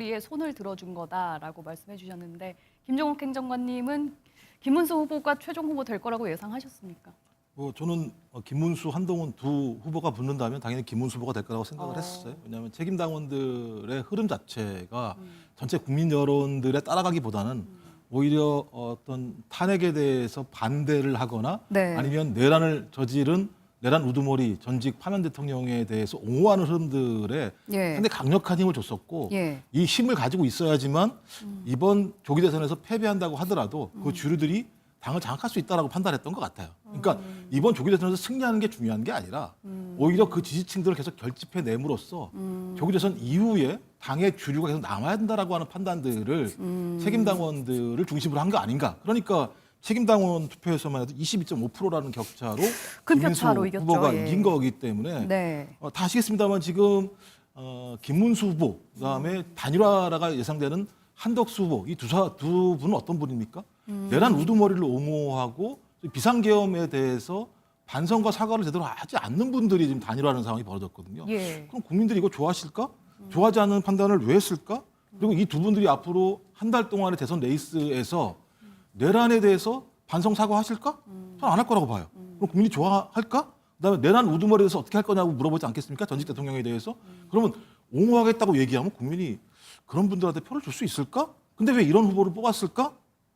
우두머리에 손을 들어준 거다라고 말씀해 주셨는데 김종욱 행정관님은 김문수 후보가 최종 후보 될 거라고 예상하셨습니까? 저는 김문수, 한동훈 두 후보가 붙는다면 당연히 김문수 후보가 될 거라고 생각을 했었어요. 왜냐하면 책임당원들의 흐름 자체가 전체 국민 여론들에 따라가기보다는 오히려 어떤 탄핵에 대해서 반대를 하거나 네. 아니면 내란을 저지른 내란 우두머리 전직 파면 대통령에 대해서 옹호하는 흐름들에 예. 상당히 강력한 힘을 줬었고 예. 이 힘을 가지고 있어야지만 이번 조기 대선에서 패배한다고 하더라도 그 주류들이 당을 장악할 수 있다라고 판단했던 것 같아요. 그러니까 이번 조기 대선에서 승리하는 게 중요한 게 아니라 오히려 그 지지층들을 계속 결집해 내므로써 조기 대선 이후에 당의 주류가 계속 남아야 된다라고 하는 판단들을 책임당원들을 중심으로 한 거 아닌가. 그러니까 책임당원 투표에서만 해도 22.5%라는 격차로 큰 김문수 표차로 이겼죠. 후보가 예. 이긴 거기 때문에 네. 다 아시겠습니다만 지금 김문수 후보 그다음에 단일화가 예상되는 한덕수 후보 이 두 분은 어떤 분입니까? 내란 우두머리를 옹호하고 비상계엄에 대해서 반성과 사과를 제대로 하지 않는 분들이 지금 단일화하는 상황이 벌어졌거든요. 예. 그럼 국민들이 이거 좋아하실까? 좋아하지 않는 판단을 왜 했을까? 그리고 이 두 분들이 앞으로 한 달 동안의 대선 레이스에서 내란에 대해서 반성 사과하실까? 저는 안 할 거라고 봐요. 그럼 국민이 좋아할까? 그다음에 내란 우두머리에 대해서 어떻게 할 거냐고 물어보지 않겠습니까? 전직 대통령에 대해서. 그러면 옹호하겠다고 얘기하면 국민이 그런 분들한테 표를 줄 수 있을까? 근데 왜 이런 후보를 뽑았을까?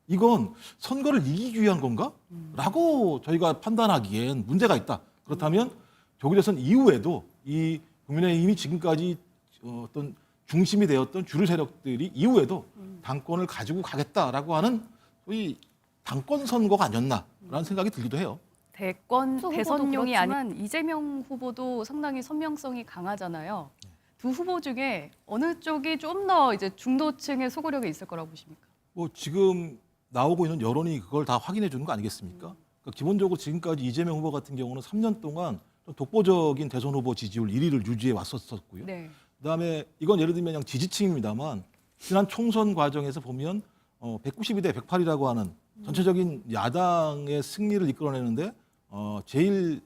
이건 선거를 이기기 위한 건가? 라고 저희가 판단하기엔 문제가 있다. 그렇다면 조기 대선 이후에도 이 국민의힘이 지금까지 어떤 중심이 되었던 주류 세력들이 이후에도 당권을 가지고 가겠다라고 하는 소위 당권 선거가 아니었나라는 생각이 들기도 해요. 대선용이 아니지만 이재명 후보도 상당히 선명성이 강하잖아요. 두 후보 중에 어느 쪽이 좀 더 이제 중도층의 소구력이 있을 거라고 보십니까? 지금 나오고 있는 여론이 그걸 다 확인해 주는 거 아니겠습니까? 그러니까 기본적으로 지금까지 이재명 후보 같은 경우는 3년 동안 좀 독보적인 대선 후보 지지율 1위를 유지해 왔었고요. 네. 그다음에 이건 예를 들면 그냥 지지층입니다만 지난 총선 과정에서 보면 192대 108이라고 하는 전체적인 야당의 승리를 이끌어내는데 제일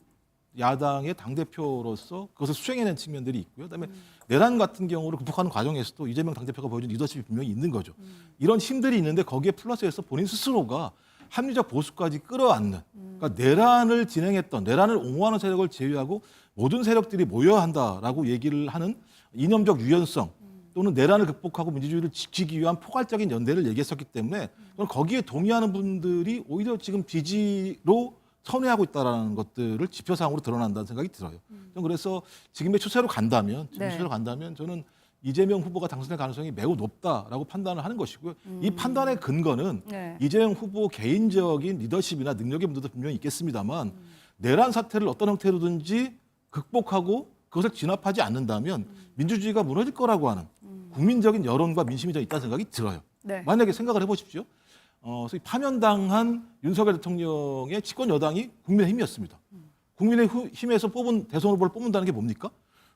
야당의 당대표로서 그것을 수행해낸 측면들이 있고요. 그다음에 내란 같은 경우를 극복하는 과정에서도 이재명 당대표가 보여준 리더십이 분명히 있는 거죠. 이런 힘들이 있는데 거기에 플러스해서 본인 스스로가 합리적 보수까지 끌어안는 그러니까 내란을 진행했던 내란을 옹호하는 세력을 제외하고 모든 세력들이 모여야 한다라고 얘기를 하는 이념적 유연성 또는 내란을 극복하고 민주주의를 지키기 위한 포괄적인 연대를 얘기했었기 때문에 거기에 동의하는 분들이 오히려 지금 지지로 선회하고 있다는 것들을 지표상으로 드러난다는 생각이 들어요. 저는 그래서 지금의 추세로 간다면 저는 이재명 후보가 당선될 가능성이 매우 높다라고 판단을 하는 것이고요. 이 판단의 근거는 이재명 후보 개인적인 리더십이나 능력의 문제도 분명히 있겠습니다만 내란 사태를 어떤 형태로든지 극복하고 그것을 진압하지 않는다면 민주주의가 무너질 거라고 하는 국민적인 여론과 민심이 있다는 생각이 들어요. 네. 만약에 생각을 해보십시오. 소위 파면당한 윤석열 대통령의 집권 여당이 국민의힘이었습니다. 국민의힘에서 뽑은 대선 후보를 뽑는다는 게 뭡니까?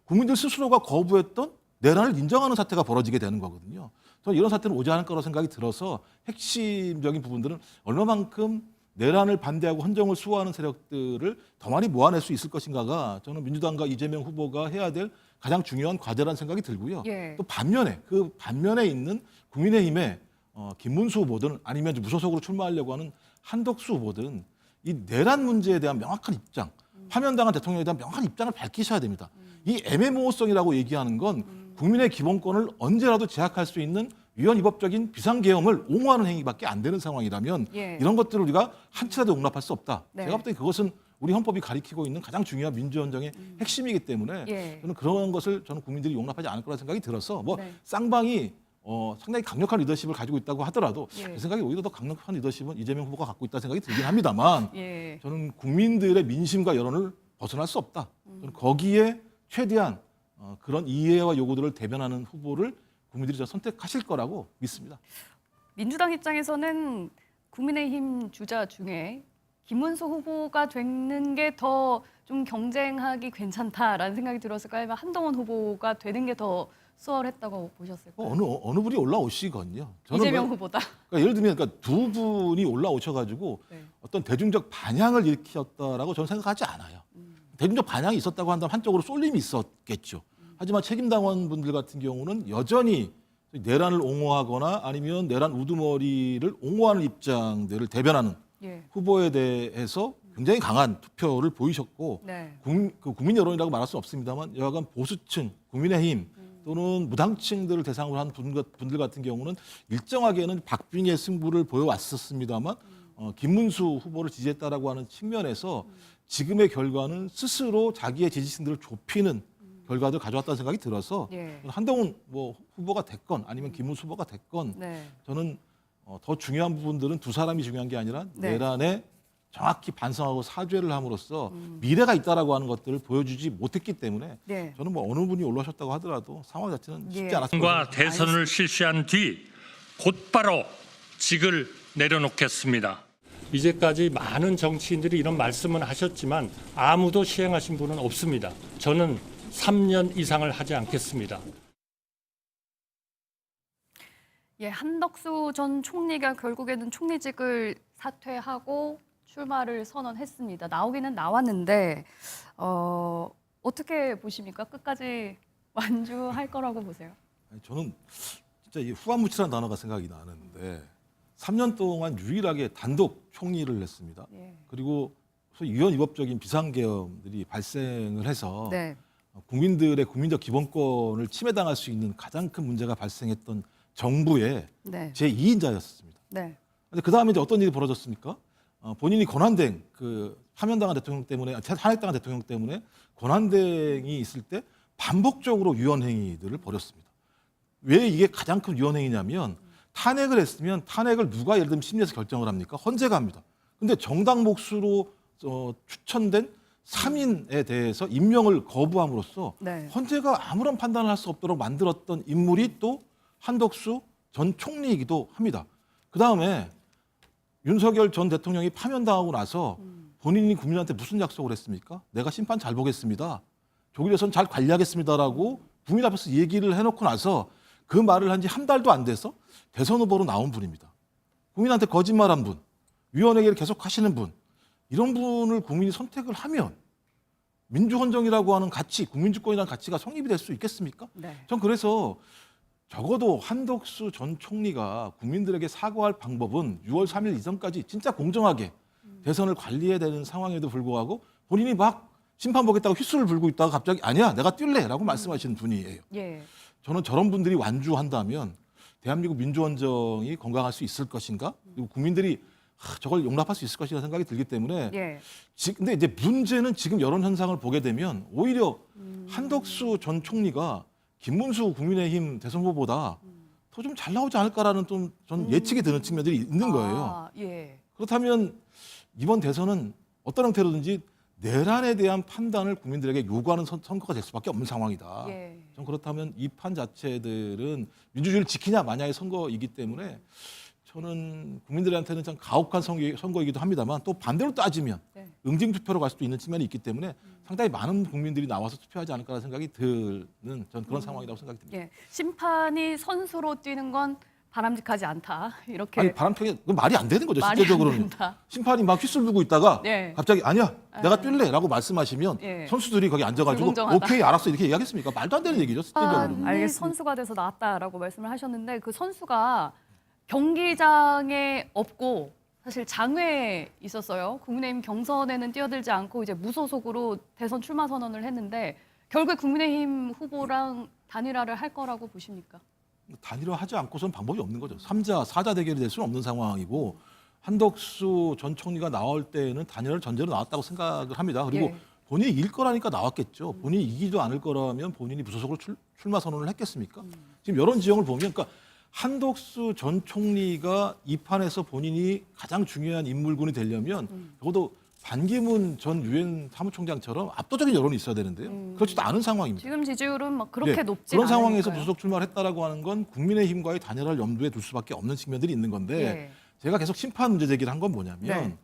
국민들 스스로가 거부했던 내란을 인정하는 사태가 벌어지게 되는 거거든요. 저는 이런 사태는 오지 않을 거라고 생각이 들어서 핵심적인 부분들은 얼마만큼 내란을 반대하고 헌정을 수호하는 세력들을 더 많이 모아낼 수 있을 것인가가 저는 민주당과 이재명 후보가 해야 될 가장 중요한 과제라는 생각이 들고요. 예. 또 반면에 있는 국민의힘의 김문수 후보든 아니면 무소속으로 출마하려고 하는 한덕수 후보든 이 내란 문제에 대한 명확한 입장, 파면당한 대통령에 대한 명확한 입장을 밝히셔야 됩니다. 이 애매모호성이라고 얘기하는 건 국민의 기본권을 언제라도 제약할 수 있는 위헌위법적인 비상계엄을 옹호하는 행위밖에 안 되는 상황이라면 이런 것들을 우리가 한치라도 용납할 수 없다. 네. 제가 볼 때 그것은 우리 헌법이 가리키고 있는 가장 중요한 민주헌정의 핵심이기 때문에 저는 그런 것을 저는 국민들이 용납하지 않을 거라는 생각이 들어서 쌍방이 상당히 강력한 리더십을 가지고 있다고 하더라도 제 생각에 오히려 더 강력한 리더십은 이재명 후보가 갖고 있다는 생각이 들긴 합니다만 저는 국민들의 민심과 여론을 벗어날 수 없다. 저는 거기에 최대한 그런 이해와 요구들을 대변하는 후보를 국민들이 선택하실 거라고 믿습니다. 민주당 입장에서는 국민의힘 주자 중에 김문수 후보가 되는 게 더 좀 경쟁하기 괜찮다라는 생각이 들었을까요? 아니면 한동훈 후보가 되는 게 더 수월했다고 보셨을까요? 어느 분이 올라오시건요. 이재명 후보다. 그러니까 예를 들면 두 분이 올라오셔가지고 어떤 대중적 반향을 일으켰다라고 저는 생각하지 않아요. 대중적 반향이 있었다고 한다면 한쪽으로 쏠림이 있었겠죠. 하지만 책임당원 분들 같은 경우는 여전히 내란을 옹호하거나 아니면 내란 우두머리를 옹호하는 입장들을 대변하는 예. 후보에 대해서 굉장히 강한 투표를 보이셨고 네. 국민 여론이라고 말할 수는 없습니다만 여하간 보수층, 국민의힘 또는 무당층들을 대상으로 한 분들 같은 경우는 일정하게는 박빙의 승부를 보여왔었습니다만 김문수 후보를 지지했다라고 하는 측면에서 지금의 결과는 스스로 자기의 지지층들을 좁히는 결과를 가져왔다는 생각이 들어서 예. 한동훈 뭐 후보가 됐건 아니면 김문수 후보가 됐건 네. 저는 더 중요한 부분들은 두 사람이 중요한 게 아니라 네. 내란에 정확히 반성하고 사죄를 함으로써 미래가 있다라고 하는 것들을 보여주지 못했기 때문에 네. 저는 뭐 어느 분이 올라오셨다고 하더라도 상황 자체는 쉽지 예. 않았을 과 거예요. 대선을 실시한 뒤 곧바로 직을 내려놓겠습니다. 이제까지 많은 정치인들이 이런 말씀은 하셨지만 아무도 시행하신 분은 없습니다. 저는 3년 이상을 하지 않겠습니다. 예, 한덕수 전 총리가 결국에는 총리직을 사퇴하고 출마를 선언했습니다. 나오기는 나왔는데 어떻게 보십니까? 끝까지 완주할 거라고 보세요? 아니, 저는 진짜 이 후한무치라는 단어가 생각이 나는데 3년 동안 유일하게 단독 총리를 했습니다. 예. 그리고 소위 위헌위법적인 비상계엄들이 발생을 해서 네. 국민들의 국민적 기본권을 침해당할 수 있는 가장 큰 문제가 발생했던 정부의 네. 제2인자였습니다. 네. 근데 그 다음에 이제 어떤 일이 벌어졌습니까? 본인이 권한대행, 파면당한 대통령 때문에, 탄핵당한 대통령 때문에 권한대행이 있을 때 반복적으로 위헌행위들을 벌였습니다. 왜 이게 가장 큰 위헌행위냐면 탄핵을 했으면 탄핵을 누가 예를 들면 심리에서 결정을 합니까? 헌재가 합니다. 근데 정당 몫으로 추천된 3인에 대해서 임명을 거부함으로써 네. 헌재가 아무런 판단을 할 수 없도록 만들었던 인물이 또 한덕수 전 총리이기도 합니다. 그 다음에 윤석열 전 대통령이 파면당하고 나서 본인이 국민한테 무슨 약속을 했습니까? 내가 심판 잘 보겠습니다. 조기대선 잘 관리하겠습니다라고 국민 앞에서 얘기를 해놓고 나서 그 말을 한 지 한 달도 안 돼서 대선 후보로 나온 분입니다. 국민한테 거짓말한 분, 위헌행위를 계속 하시는 분, 이런 분을 국민이 선택을 하면 민주헌정이라고 하는 가치, 국민주권이라는 가치가 성립이 될 수 있겠습니까? 네. 전 그래서 적어도 한덕수 전 총리가 국민들에게 사과할 방법은 6월 3일 이전까지 진짜 공정하게 대선을 관리해야 되는 상황에도 불구하고 본인이 막 심판 보겠다고 휘슬을 불고 있다가 갑자기 아니야 내가 뛸래라고 말씀하시는 분이에요. 예. 저는 저런 분들이 완주한다면 대한민국 민주헌정이 건강할 수 있을 것인가? 그리고 국민들이 저걸 용납할 수 있을 것이라는 생각이 들기 때문에 예. 근데 이제 문제는 지금 여론 현상을 보게 되면 오히려 한덕수 전 총리가 김문수 국민의힘 대선 후보보다 더 좀 잘 나오지 않을까라는 좀 저는 예측이 드는 측면들이 있는 거예요. 아, 예. 그렇다면 이번 대선은 어떤 형태로든지 내란에 대한 판단을 국민들에게 요구하는 선거가 될 수밖에 없는 상황이다. 예. 전 그렇다면 이 판 자체들은 민주주의를 지키냐 마냐의 선거이기 때문에 저는 국민들한테는 참 가혹한 선거이기도 합니다만 또 반대로 따지면 네. 응징 투표로 갈 수도 있는 측면이 있기 때문에 상당히 많은 국민들이 나와서 투표하지 않을까라는 생각이 드는 전 그런 상황이라고 생각이 듭니다. 예. 심판이 선수로 뛰는 건 바람직하지 않다. 이렇게 아니 바람평이 그건 말이 안 되는 거죠. 말이 안 실제적으로는 된다. 심판이 막 휘슬 불고 있다가 네. 갑자기 아니야 내가 뛸래라고 말씀하시면 예. 선수들이 거기 앉아가지고 불공정하다. 오케이 알았어 이렇게 얘기하겠습니까? 말도 안 되는 얘기죠. 실제적으로는. 알겠습니다. 선수가 돼서 나왔다라고 말씀을 하셨는데 그 선수가 경기장에 없고 사실 장외에 있었어요. 국민의힘 경선에는 뛰어들지 않고 이제 무소속으로 대선 출마 선언을 했는데 결국에 국민의힘 후보랑 단일화를 할 거라고 보십니까? 단일화하지 않고서는 방법이 없는 거죠. 3자, 4자 대결이 될 수는 없는 상황이고 한덕수 전 총리가 나올 때는 단일화를 전제로 나왔다고 생각을 합니다. 그리고 예. 본인이 이길 거라니까 나왔겠죠. 본인이 이기지도 않을 거라면 본인이 무소속으로 출마 선언을 했겠습니까? 지금 여론 지형을 보면 그러니까 한덕수 전 총리가 이 판에서 본인이 가장 중요한 인물군이 되려면 적어도 반기문 전 유엔 사무총장처럼 압도적인 여론이 있어야 되는데요. 그렇지도 않은 상황입니다. 지금 지지율은 막 그렇게 네, 높지 그런 않으니까요. 상황에서 무소속 출마를 했다라고 하는 건 국민의힘과의 단일화를 염두에 둘 수밖에 없는 측면들이 있는 건데 예. 제가 계속 심판 문제 제기를 한 건 뭐냐면 네.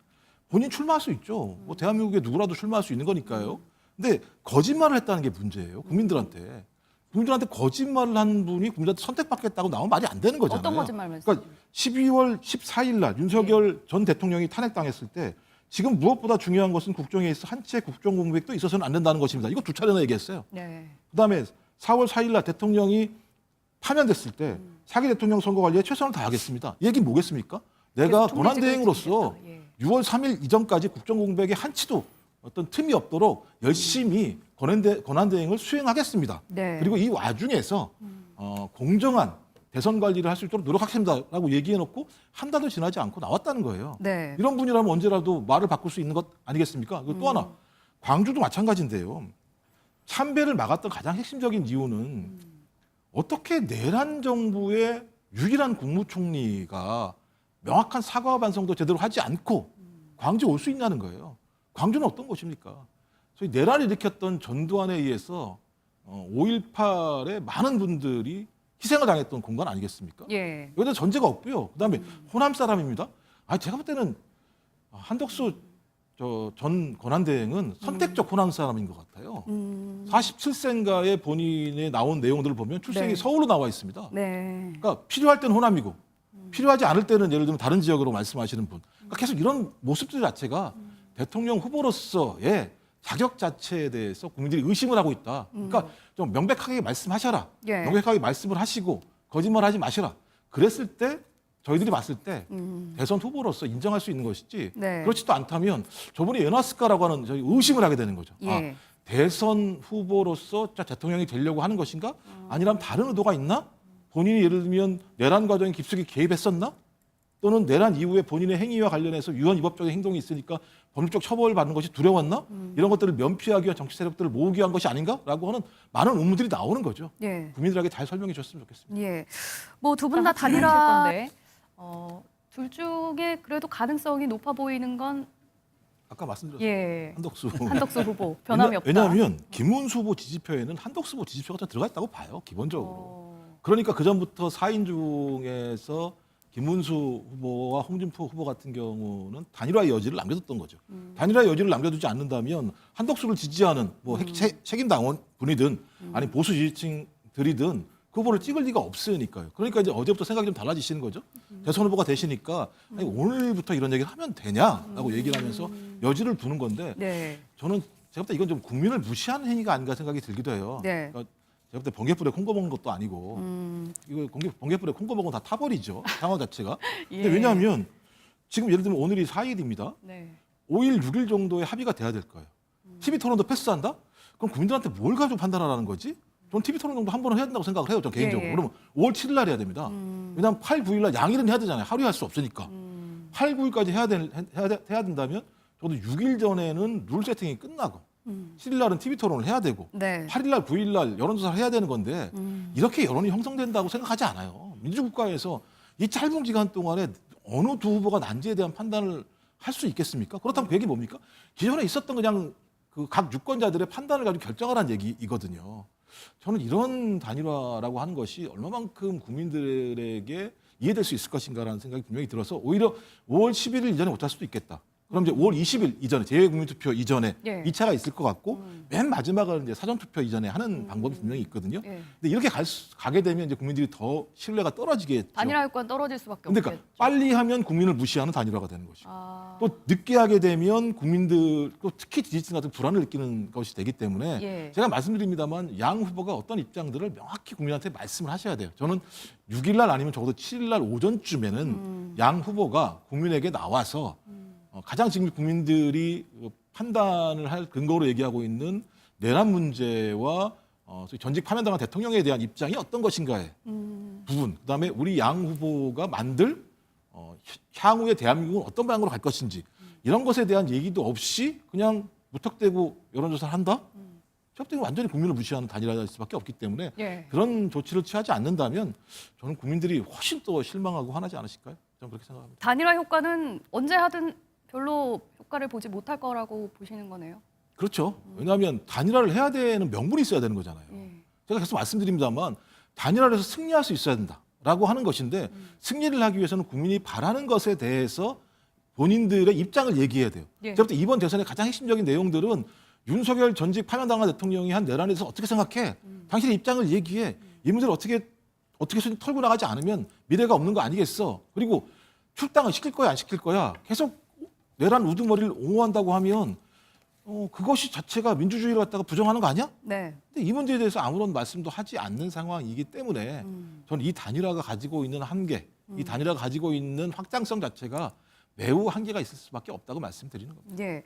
본인 출마할 수 있죠. 뭐 대한민국에 누구라도 출마할 수 있는 거니까요. 근데 거짓말을 했다는 게 문제예요. 국민들한테. 국민들한테 거짓말을 한 분이 국민들한테 선택받겠다고 나오면 말이 안 되는 거잖아요. 어떤 거짓말 말씀하세요? 그러니까 12월 14일 날 윤석열 전 대통령이 탄핵당했을 때 지금 무엇보다 중요한 것은 국정에 있어 한치의 국정 공백도 있어서는 안 된다는 것입니다. 이거 두 차례나 얘기했어요. 네. 그다음에 4월 4일 날 대통령이 파면됐을 때 차기 대통령 선거 관리에 최선을 다하겠습니다. 이 얘기는 뭐겠습니까? 내가 계속 권한대행으로서 총괄 지휘겠다. 예. 6월 3일 이전까지 국정공백에 한치도 어떤 틈이 없도록 열심히 권한대행을 수행하겠습니다. 네. 그리고 이 와중에서 공정한 대선 관리를 할 수 있도록 노력하겠습니다라고 얘기해놓고 한 달도 지나지 않고 나왔다는 거예요. 네. 이런 분이라면 언제라도 말을 바꿀 수 있는 것 아니겠습니까? 그리고 또 하나 광주도 마찬가지인데요. 참배를 막았던 가장 핵심적인 이유는 어떻게 내란 정부의 유일한 국무총리가 명확한 사과와 반성도 제대로 하지 않고 광주 올 수 있냐는 거예요. 광주는 어떤 곳입니까? 저희 내란을 일으켰던 전두환에 의해서 5.18에 많은 분들이 희생을 당했던 공간 아니겠습니까? 예. 여기다 전제가 없고요. 그다음에 호남 사람입니다. 제가 볼 때는 한덕수 전 권한대행은 선택적 호남 사람인 것 같아요. 47세인가에 본인의 나온 내용들을 보면 출생이 네. 서울로 나와 있습니다. 네. 그러니까 필요할 때는 호남이고 필요하지 않을 때는 예를 들면 다른 지역으로 말씀하시는 분. 그러니까 계속 이런 모습들 자체가 대통령 후보로서의 자격 자체에 대해서 국민들이 의심을 하고 있다. 그러니까 좀 명백하게 말씀하셔라. 예. 명백하게 말씀을 하시고 거짓말하지 마시라. 그랬을 때 저희들이 봤을 때 대선 후보로서 인정할 수 있는 것이지 네. 그렇지도 않다면 저분이 왜 나왔을까라고 하는 저희 의심을 하게 되는 거죠. 예. 대선 후보로서 대통령이 되려고 하는 것인가? 아니라면 다른 의도가 있나? 본인이 예를 들면 내란 과정에 깊숙이 개입했었나? 또는 내란 이후에 본인의 행위와 관련해서 유언 위법적인 행동이 있으니까 법률적 처벌을 받는 것이 두려웠나? 이런 것들을 면피하기 위한 정치 세력들을 모으기 위한 것이 아닌가라고 하는 많은 의문들이 나오는 거죠. 예. 국민들에게 잘 설명해 주셨으면 좋겠습니다. 예. 뭐 두 분 다 단일화 건데 둘 중에 그래도 가능성이 높아 보이는 건 아까 말씀드렸죠. 예. 한덕수. 한덕수 후보 변함이 없다. 왜냐하면 김문수 후보 지지표에는 한덕수 후보 지지표가 좀 들어가 있다고 봐요. 기본적으로. 그러니까 그 전부터 4인 중에서 김문수 후보와 홍준표 후보 같은 경우는 단일화의 여지를 남겨뒀던 거죠. 단일화의 여지를 남겨두지 않는다면 한덕수를 지지하는 책임 당원 분이든 아니 보수 지지층들이든 그 후보를 찍을 리가 없으니까요. 그러니까 이제 어제부터 생각이 좀 달라지시는 거죠. 대선 후보가 되시니까 아니, 오늘부터 이런 얘기를 하면 되냐라고 얘기를 하면서 여지를 두는 건데 네. 저는 제가 볼 때 이건 좀 국민을 무시하는 행위가 아닌가 생각이 들기도 해요. 네. 그러니까 제가 볼 때 번개불에 콩고 먹는 것도 아니고 이거 번개불에 콩고 먹으면 다 타버리죠. 상황 자체가. 근데 예. 왜냐하면 지금 예를 들면 오늘이 4일입니다. 네. 5일, 6일 정도의 합의가 돼야 될 거예요. TV 토론도 패스한다? 그럼 국민들한테 뭘 가지고 판단하라는 거지? 저는 TV 토론 정도 한 번은 해야 된다고 생각을 해요. 저 개인적으로. 예. 그러면 5월 7일 날 해야 됩니다. 왜냐하면 8, 9일 날 양일은 해야 되잖아요. 하루에 할 수 없으니까. 8, 9일까지 해야 된다면 저도 6일 전에는 룰 세팅이 끝나고 7일 날은 TV 토론을 해야 되고 네. 8일 날, 9일 날 여론조사를 해야 되는 건데 이렇게 여론이 형성된다고 생각하지 않아요. 민주국가에서 이 짧은 기간 동안에 어느 두 후보가 난지에 대한 판단을 할 수 있겠습니까? 그렇다면 그 얘기 뭡니까? 기존에 있었던 그냥 그 각 유권자들의 판단을 가지고 결정하라는 얘기이거든요. 저는 이런 단일화라고 하는 것이 얼마만큼 국민들에게 이해될 수 있을 것인가라는 생각이 분명히 들어서 오히려 5월 11일 이전에 못할 수도 있겠다. 그럼 이제 5월 20일 이전에 재외국민투표 이전에 예. 2차가 있을 것 같고 맨 마지막은 이제 사전투표 이전에 하는 방법이 분명히 있거든요. 예. 근데 이렇게 가게 되면 이제 국민들이 더 신뢰가 떨어지겠죠. 단일화 효과는 떨어질 수밖에 근데 없겠죠. 그러니까 빨리 하면 국민을 무시하는 단일화가 되는 것이고 아, 또 늦게 하게 되면 국민들 또 특히 지지층 같은 불안을 느끼는 것이 되기 때문에 예. 제가 말씀드립니다만 양 후보가 어떤 입장들을 명확히 국민한테 말씀을 하셔야 돼요. 저는 6일 날 아니면 적어도 7일 날 오전쯤에는 양 후보가 국민에게 나와서 가장 지금 국민들이 판단을 할 근거로 얘기하고 있는 내란 문제와 소위 전직 파면당한 대통령에 대한 입장이 어떤 것인가의 부분, 그다음에 우리 양 후보가 만들 향후의 대한민국은 어떤 방향으로 갈 것인지 이런 것에 대한 얘기도 없이 그냥 무턱대고 여론조사를 한다? 제가 볼 때는 완전히 국민을 무시하는 단일화일 수밖에 없기 때문에 예. 그런 조치를 취하지 않는다면 저는 국민들이 훨씬 더 실망하고 화나지 않으실까요? 저는 그렇게 생각합니다. 단일화 효과는 언제 하든 별로 효과를 보지 못할 거라고 보시는 거네요. 그렇죠. 왜냐하면 단일화를 해야 되는 명분이 있어야 되는 거잖아요. 예. 제가 계속 말씀드립니다만 단일화를 해서 승리할 수 있어야 된다라고 하는 것인데 승리를 하기 위해서는 국민이 바라는 것에 대해서 본인들의 입장을 얘기해야 돼요. 예. 제가 볼 때 이번 대선의 가장 핵심적인 내용들은 윤석열 전직 파면당한 대통령이 한 내란에 대해서 어떻게 생각해? 당신의 입장을 얘기해. 이 문제를 어떻게 털고 나가지 않으면 미래가 없는 거 아니겠어? 그리고 출당을 시킬 거야 안 시킬 거야? 계속 내란 우두머리를 옹호한다고 하면 그것이 자체가 민주주의를 갖다가 부정하는 거 아니야? 네. 근데 이 문제에 대해서 아무런 말씀도 하지 않는 상황이기 때문에 저는 이 단일화가 가지고 있는 한계, 이 단일화가 가지고 있는 확장성 자체가 매우 한계가 있을 수밖에 없다고 말씀드리는 겁니다. 예.